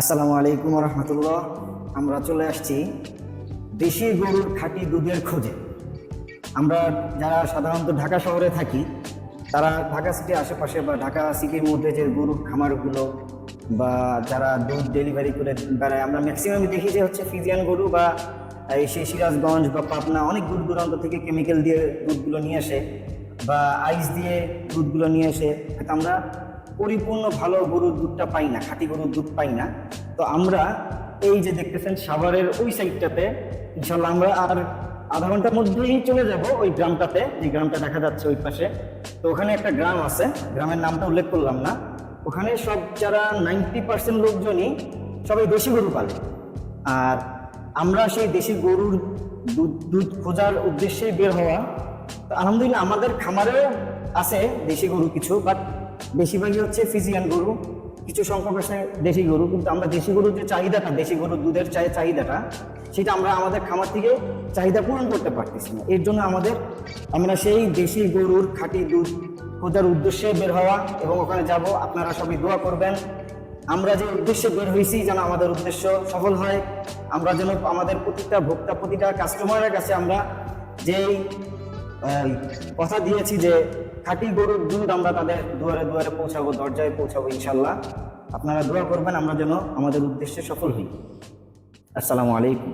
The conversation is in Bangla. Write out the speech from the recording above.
আসসালামু আলাইকুম রহমতুল্লাহ। আমরা চলে আসছি দেশি গরুর খাঁটি দুধের খোঁজে। আমরা যারা সাধারণত ঢাকা শহরে থাকি, তারা ঢাকা সিটির আশেপাশে বা ঢাকা সিটির মধ্যে যে গরুর খামারগুলো বা যারা দুধ ডেলিভারি করে বেড়ায়, আমরা ম্যাক্সিমাম দেখি যে হচ্ছে ফিজিয়ান গরু বা সেই সিরাজগঞ্জ বা পাবনা অনেক দূর দূরান্ত থেকে কেমিক্যাল দিয়ে দুধগুলো নিয়ে আসে বা আইস দিয়ে দুধগুলো নিয়ে এসে আমরা পরিপূর্ণ ভালো গরুর দুধটা পাই না, খাঁটি গরুর দুধ পাই না। তো আমরা এই যে দেখতেছেন সাভারের ওই সাইডটাতে ইনশাল্লাহ আমরা আর আধা ঘন্টার মধ্যেই চলে যাব ওই গ্রামটাতে, যে গ্রামটা দেখা যাচ্ছে ওই পাশে। তো ওখানে একটা গ্রাম আছে, গ্রামের নামটা উল্লেখ করলাম না। ওখানে সব যারা 90% লোকজনই সবাই দেশি গরু পালে। আর আমরা সেই দেশি গরুর দুধ দুধ খোঁজার উদ্দেশ্যেই বের হওয়া। তো আলহামদুলিল্লাহ আমাদের খামারেও আছে দেশি গরু কিছু, বাট বেশিরভাগই হচ্ছে ফিজিয়ান গরু, কিছু সংখ্যক আছে দেশি গরু। কিন্তু আমরা দেশি গরুর যে চাহিদাটা, দেশি গরুর দুধের চাহিদাটা, সেটা আমরা আমাদের খামার থেকে চাহিদা পূরণ করতে পারতেছি না। এর জন্য আমরা সেই দেশি গরুর খাঁটি দুধ খোঁজার উদ্দেশ্যে বের হওয়া এবং ওখানে যাব। আপনারা সবাই দোয়া করবেন আমরা যে উদ্দেশ্যে বের হয়েছি যেন আমাদের উদ্দেশ্য সফল হয়। আমরা যেন আমাদের প্রতিটা ভোক্তা, প্রতিটা কাস্টমারের কাছে আমরা যেই কথা দিয়েছি যে খাঁটি গরুর দুধ আমরা তাদের দুয়ারে দুয়ারে পৌঁছাবো, দরজায় পৌঁছাবো ইনশাল্লাহ। আপনারা দোয়া করবেন আমরা যেন আমাদের উদ্দেশ্যে সফল হই। আসসালামু আলাইকুম।